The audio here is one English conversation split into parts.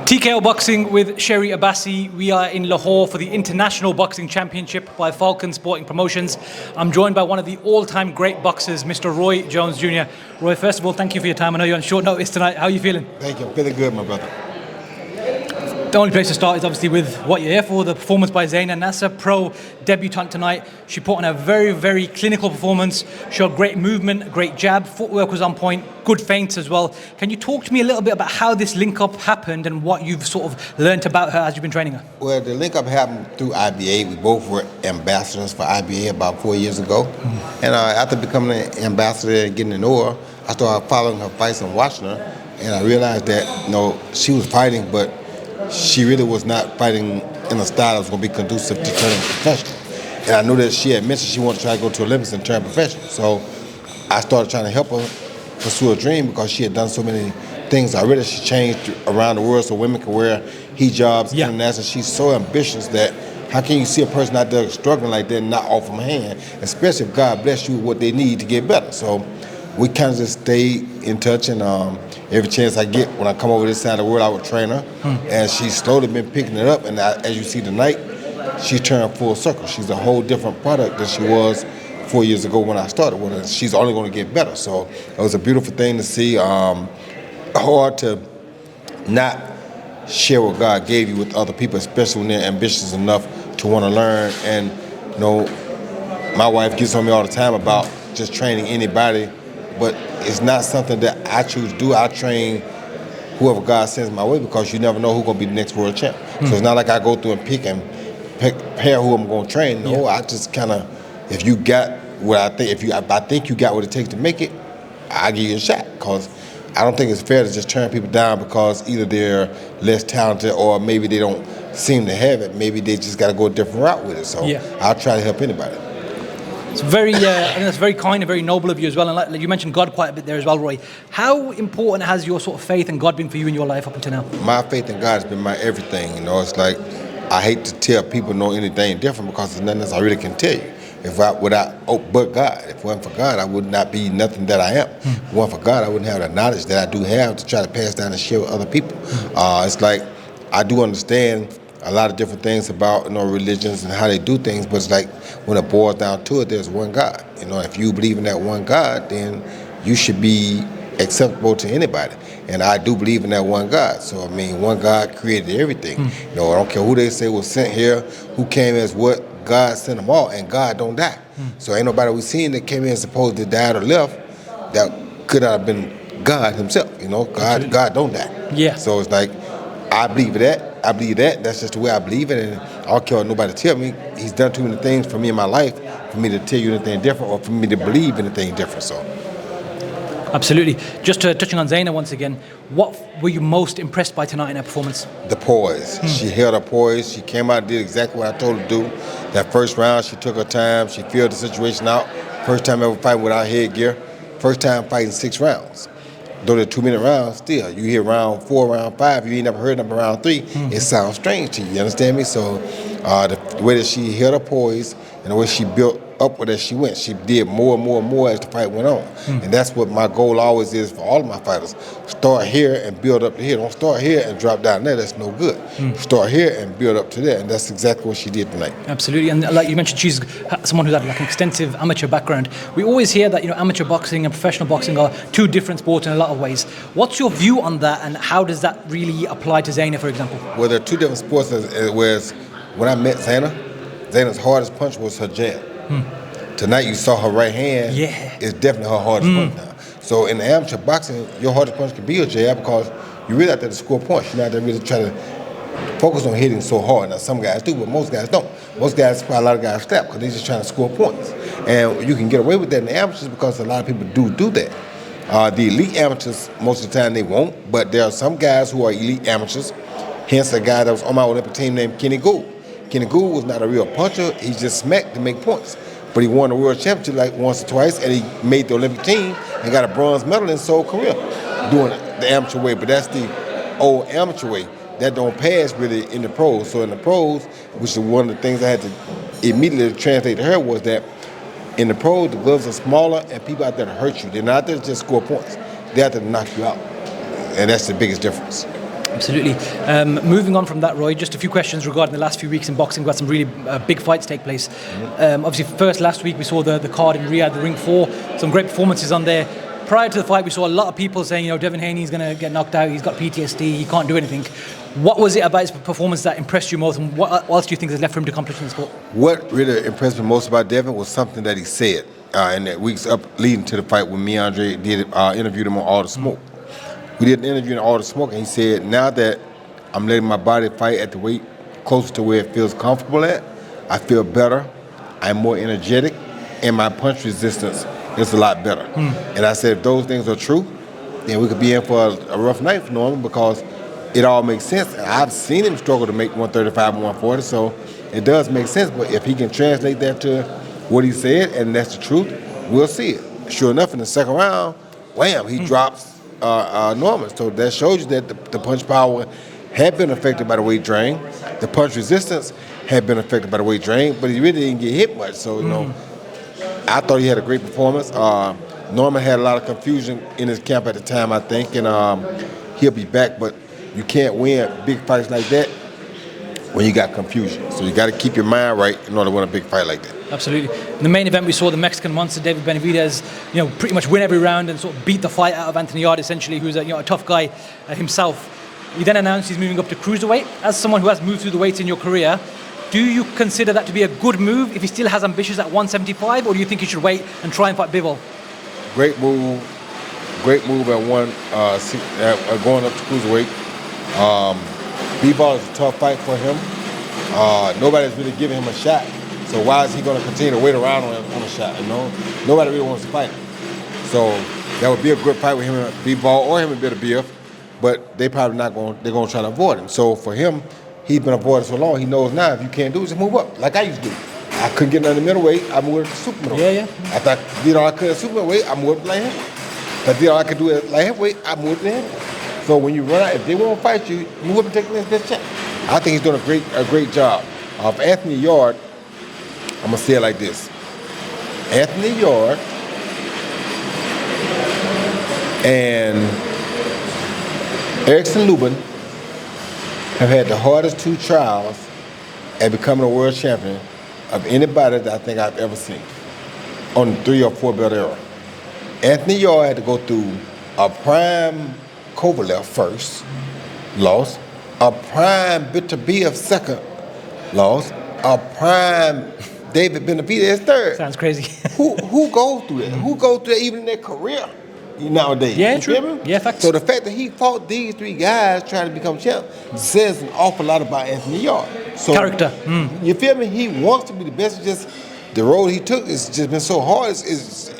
TKO Boxing with Sherry Abbasi. We are in Lahore for the International Boxing Championship by Falcon Sporting Promotions. I'm joined by one of the all-time great boxers, Mr. Roy Jones Jr. Roy, first of all, thank you for your time. I know you're on short notice tonight. How are you feeling? Thank you. I'm feeling good, my brother. The only place to start is obviously with what you're here for, the performance by Zeinna Nassar, pro debutant tonight. She put on a very, very clinical performance, showed great movement, great jab, footwork was on point, good feints as well. Can you talk to me a little bit about how this link-up happened and what you've sort of learnt about her as you've been training her? Well, the link-up happened through IBA. We both were ambassadors for IBA about 4 years ago. And after becoming an ambassador and getting to know her, I started following her fights and watching her. And I realized that, she was fighting, but she really was not fighting in a style that was going to be conducive to turning professional. And I knew that she had mentioned she wanted to try to go to Olympics and turn professional. So I started trying to help her pursue a dream because she had done so many things already. She changed around the world so women can wear hijabs internationally. She's so ambitious that how can you see a person out there struggling like that and not offer them a hand, especially if God bless you with what they need to get better. So we kind of just stayed in touch, and every chance I get when I come over this side of the world, I would train her. And she's slowly been picking it up, and as you see tonight, she turned full circle. She's a whole different product than she was 4 years ago when I started with her. She's only going to get better. So it was a beautiful thing to see. Hard to not share what God gave you with other people, especially when they're ambitious enough to want to learn. And my wife gets on me all the time about just training anybody, but it's not something that I choose to do. I train whoever God sends my way because you never know who's going to be the next world champ. So it's not like I go through and pick who I'm going to train. No, I just kind of, if you got what I think, if I think you got what it takes to make it, I'll give you a shot. Because I don't think it's fair to just turn people down because either they're less talented or maybe they don't seem to have it. Maybe they just got to go a different route with it. So I'll try to help anybody. It's very, I think that's very kind and very noble of you as well. And like you mentioned God quite a bit there as well, Roy. How important has your sort of faith in God been for you in your life up until now? My faith in God has been my everything. It's like I hate to tell people anything different because there's nothing else I really can tell you. But God. If it wasn't for God, I would not be nothing that I am. If it wasn't for God, I wouldn't have the knowledge that I do have to try to pass down and share with other people. It's like I do understand a lot of different things about religions and how they do things, but it's like when it boils down to it, there's one God. If you believe in that one God, then you should be acceptable to anybody. And I do believe in that one God. So one God created everything. I don't care who they say was sent here, who came as what. God sent them all, and God don't die. So ain't nobody we seen that came in supposed to die or left that could not have been God himself. God don't die. Yeah. So it's like I believe that. That's just the way I believe it, and I don't care what nobody tell me. He's done too many things for me in my life for me to tell you anything different or for me to believe anything different. So. Absolutely. Just touching on Zeinna once again, what were you most impressed by tonight in her performance? The poise. She held her poise. She came out and did exactly what I told her to do. That first round, she took her time. She filled the situation out. First time ever fighting without headgear. First time fighting 6 rounds. Though they're 2-minute rounds, still, you hear round 4, round 5, you ain't never heard them round 3, it sounds strange to you, you understand me? So the way that she held her poise and the way she built upward as she went, she did more and more and more as the fight went on. And that's what my goal always is for all of my fighters. Start here and build up to here. Don't start here and drop down there, that's no good. Start here and build up to there, and that's exactly what she did tonight. Absolutely, and like you mentioned, she's someone who's had an extensive amateur background. We always hear that amateur boxing and professional boxing are two different sports in a lot of ways. What's your view on that, and how does that really apply to Zeinna, for example? Well, there are two different sports, whereas when I met Zeinna's hardest punch was her jab. Tonight you saw her right hand is definitely her hardest punch now. So in the amateur boxing, your hardest punch can be your jab because you really out there to score points. You're not there really try to focus on hitting so hard. Now some guys do, but most guys don't. Most guys, a lot of guys slap because they're just trying to score points. And you can get away with that in the amateurs because a lot of people do that. The elite amateurs, most of the time they won't, but there are some guys who are elite amateurs. Hence a guy that was on my Olympic team named Kenny Gould. Kenny Gould was not a real puncher. He just smacked to make points. But he won the world championship like once or twice, and he made the Olympic team and got a bronze medal in his whole career doing it the amateur way. But that's the old amateur way. That don't pass really in the pros. So in the pros, which is one of the things I had to immediately translate to her, was that in the pros, the gloves are smaller and people out there to hurt you. They're not out there to just score points. They're out there to knock you out. And that's the biggest difference. Absolutely. Moving on from that, Roy, just a few questions regarding the last few weeks in boxing. We've had some really big fights take place. Obviously, first last week we saw the card in Riyadh, the Ring 4, some great performances on there. Prior to the fight, we saw a lot of people saying, Devin Haney's going to get knocked out, he's got PTSD, he can't do anything. What was it about his performance that impressed you most, and what else do you think is left for him to accomplish in the sport? What really impressed me most about Devin was something that he said in the weeks up leading to the fight when me and Andre interviewed him on All the Smoke. We did an interview on All the Smoke, and he said, now that I'm letting my body fight at the weight closer to where it feels comfortable at, I feel better, I'm more energetic, and my punch resistance is a lot better. And I said, if those things are true, then we could be in for a rough night for Norman, because it all makes sense. I've seen him struggle to make 135 and 140, so it does make sense. But if he can translate that to what he said, and that's the truth, we'll see it. Sure enough, in the second round, wham, he drops Norman. So that shows you that the punch power had been affected by the weight drain. The punch resistance had been affected by the weight drain, but he really didn't get hit much. So, I thought he had a great performance. Norman had a lot of confusion in his camp at the time, I think, and he'll be back. But you can't win big fights like that when you got confusion. So you got to keep your mind right in order to win a big fight like that. Absolutely. In the main event, we saw the Mexican monster, David Benavidez, pretty much win every round and sort of beat the fight out of Anthony Yarde, essentially, who's a tough guy himself. He then announced he's moving up to cruiserweight. As someone who has moved through the weights in your career, do you consider that to be a good move if he still has ambitions at 175, or do you think he should wait and try and fight Bivol? Great move at going up to cruiserweight. Bivol is a tough fight for him. Nobody's really giving him a shot, so why is he going to continue to wait around on a shot? Nobody really wants to fight him. So that would be a good fight with him and Bivol, or him and Benavidez, but they're probably not going. They're going to try to avoid him. So for him, he's been avoided so long. He knows now if you can't do it, just move up, like I used to do. I couldn't get under the middleweight, I moved to super middleweight. Yeah. After I did all I could at super middleweight, I moved to light heavyweight. If I did all I could do at light heavyweight, I moved to heavyweight. So when you run out, if they won't fight you, move up and take the next chance. I think he's doing a great job. For Anthony Yarde, I'm gonna say it like this: Anthony Yarde and Erickson Lubin have had the hardest 2 trials at becoming a world champion of anybody that I think I've ever seen on the 3 or 4 belt era. Anthony Yarde had to go through a prime Kovalev first, lost, a prime Benavidez second, lost, a prime David Benavidez third. Sounds crazy. Who goes through that? Who goes through that even in their career nowadays? Yeah, you true. feel me? Yeah, facts. So the fact that he fought these 3 guys trying to become champ says an awful lot about Anthony Yarde. So, character. You feel me? He wants to be the best. It's just the road he took has just been so hard.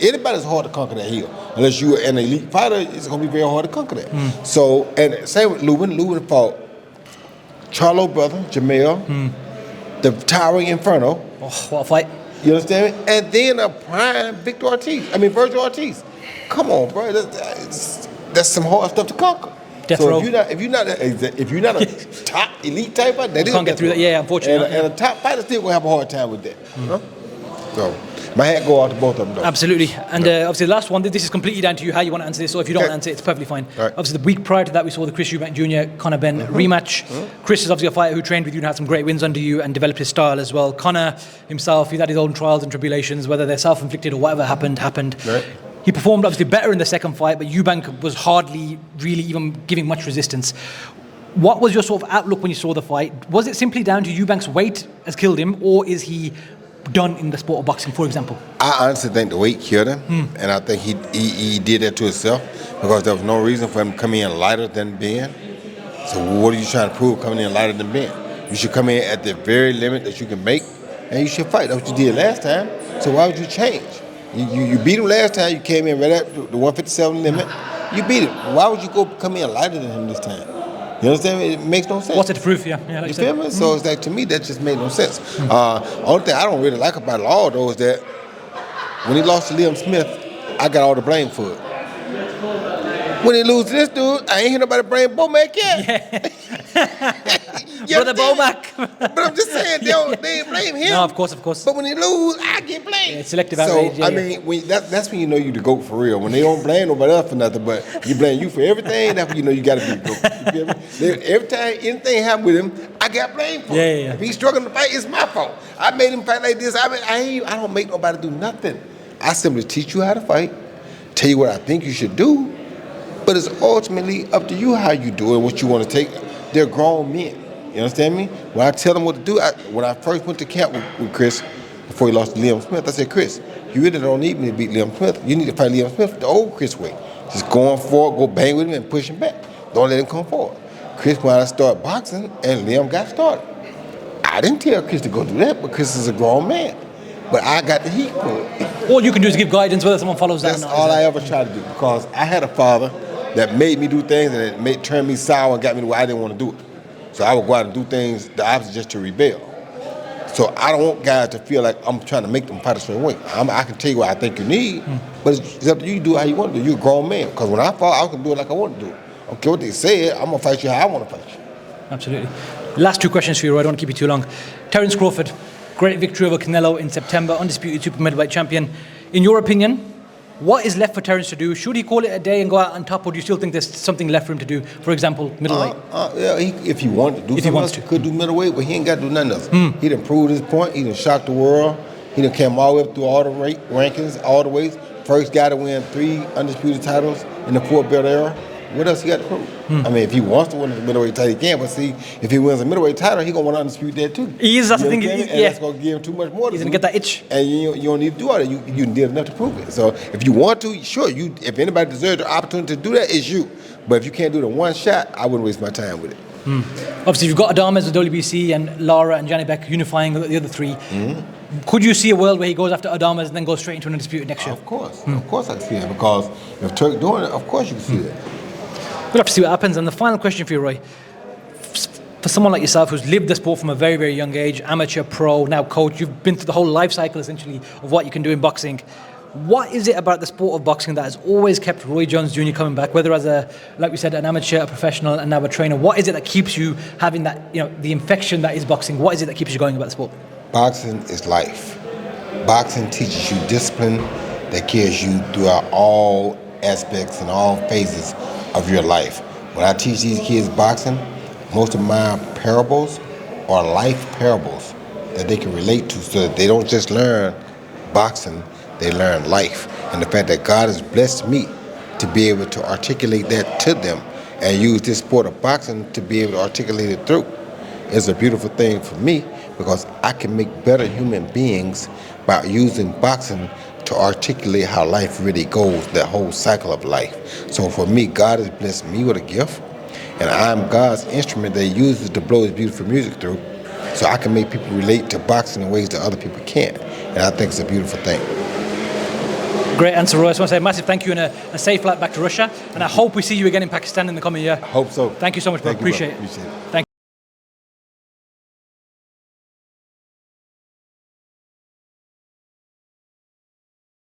Anybody's hard to conquer that hill. Unless you're an elite fighter, it's going to be very hard to conquer that. So, and same with Lubin. Lubin fought Charlo brother, Jamel, the towering Inferno. Oh, what a fight. You understand me? And then a prime Virgil Ortiz. Come on, bro. That's some hard stuff to conquer. Death so row. if you're not a top elite type fighter, that you can't get through that. Yeah, unfortunately. And a top fighter still gonna have a hard time with that. So my hat go out to both of them, though. Absolutely. And obviously the last one, this is completely down to you how you want to answer this, or if you don't want to answer it, it's perfectly fine. Right. Obviously the week prior to that we saw the Chris Eubank Jr. Conor Benn rematch. Chris is obviously a fighter who trained with you and had some great wins under you and developed his style as well. Conor himself, he's had his own trials and tribulations, whether they're self-inflicted or whatever happened. Right. He performed obviously better in the second fight, but Eubank was hardly really even giving much resistance. What was your sort of outlook when you saw the fight? Was it simply down to Eubank's weight has killed him, or is he done in the sport of boxing, for example? I honestly think the weight killed him, and I think he did that to himself because there was no reason for him to come in lighter than Ben. So what are you trying to prove coming in lighter than Ben? You should come in at the very limit that you can make, and you should fight. That's what you did last time. So why would you change? You beat him last time. You came in right at the 157 limit. You beat him. Why would you come in lighter than him this time? You understand me? It makes no sense. What's it to prove? Yeah, like you feel me? So it's like, to me, that just made no sense. Only thing I don't really like about it all, though, is that when he lost to Liam Smith, I got all the blame for it. When he lose to this dude, I ain't hear nobody blame Bomac yet. Yeah. Brother Bomac. But I'm just saying, they ain't blame him. No, of course. But when he lose, I get blamed. Yeah, it's selective outrage. I mean, that's when you know you the GOAT for real. When they don't blame nobody else for nothing, but you blame you for everything, that's when you know you got to be the GOAT. You feel me? Every time anything happened with him, I got blamed for it. Yeah. If he's struggling to fight, it's my fault. I made him fight like this. I don't make nobody do nothing. I simply teach you how to fight, tell you what I think you should do, but it's ultimately up to you how you do it, what you want to take. They're grown men. You understand me? When I tell them what to do, when I first went to camp with Chris, before he lost to Liam Smith, I said, Chris, you really don't need me to beat Liam Smith. You need to fight Liam Smith the old Chris way. Just going forward, go bang with him and push him back. Don't let him come forward. Chris wanted to start boxing, and Liam got started. I didn't tell Chris to go do that, but Chris is a grown man. But I got the heat for it. All you can do is give guidance whether someone follows that That's or not. all I ever tried to do, because I had a father that made me do things and it turned me sour and got me to where I didn't want to do it. So I would go out and do things the opposite just to rebel. So I don't want guys to feel like I'm trying to make them fight a certain way. I can tell you what I think you need, but it's up to you to do it how you want to do it. You're a grown man. Because when I fought, I can do it like I want to do it. I don't care what they say, I'm going to fight you how I want to fight you. Absolutely. Last two questions for you, Roy. I don't want to keep you too long. Terence Crawford, great victory over Canelo in September, undisputed super middleweight champion. In your opinion, what is left for Terence to do? Should he call it a day and go out on top, or do you still think there's something left for him to do? For example, middleweight. Yeah, if he wanted to do something else, he could do middleweight, but he ain't got to do nothing else. He done proved his point. He done shocked the world. He done came all the way up through all the rankings, all the ways. First guy to win 3 undisputed titles in the 4-belt era. What else he got to prove? I mean, if he wants to win the middleweight title, he can. But see, if he wins a middleweight title, he gonna want to undispute that too. He is. That's the thing. And that's gonna give him too much more. He's gonna get that itch. And you don't need to do all that. You did enough to prove it. So if you want to, sure. If anybody deserves the opportunity to do that, it's you. But if you can't do the one shot, I wouldn't waste my time with it. Obviously, you've got Adames with WBC and Lara and Johnny Beck unifying the other three. Could you see a world where he goes after Adames and then goes straight into an undisputed next year? Of course I can see that, because if Turk doing it, of course you can see that. We'll have to see what happens. And the final question for you, Roy. For someone like yourself who's lived the sport from a very, very young age, amateur, pro, now coach, you've been through the whole life cycle essentially of what you can do in boxing. What is it about the sport of boxing that has always kept Roy Jones Jr. coming back, whether as like we said, an amateur, a professional, and now a trainer? What is it that keeps you having that, the infection that is boxing? What is it that keeps you going about the sport? Boxing is life. Boxing teaches you discipline that carries you throughout all aspects and all phases of your life. When I teach these kids boxing, most of my parables are life parables that they can relate to, so that they don't just learn boxing, they learn life. And the fact that God has blessed me to be able to articulate that to them and use this sport of boxing to be able to articulate it through is a beautiful thing for me, because I can make better human beings by using boxing to articulate how life really goes, that whole cycle of life. So for me, God has blessed me with a gift, and I'm God's instrument that He uses to blow His beautiful music through, so I can make people relate to boxing in ways that other people can't. And I think it's a beautiful thing. Great answer, Roy. I just want to say a massive thank you and a safe flight back to Russia. And I hope we see you again in Pakistan in the coming year. I hope so. Thank you so much, bro. Appreciate it. Appreciate it. Thank you.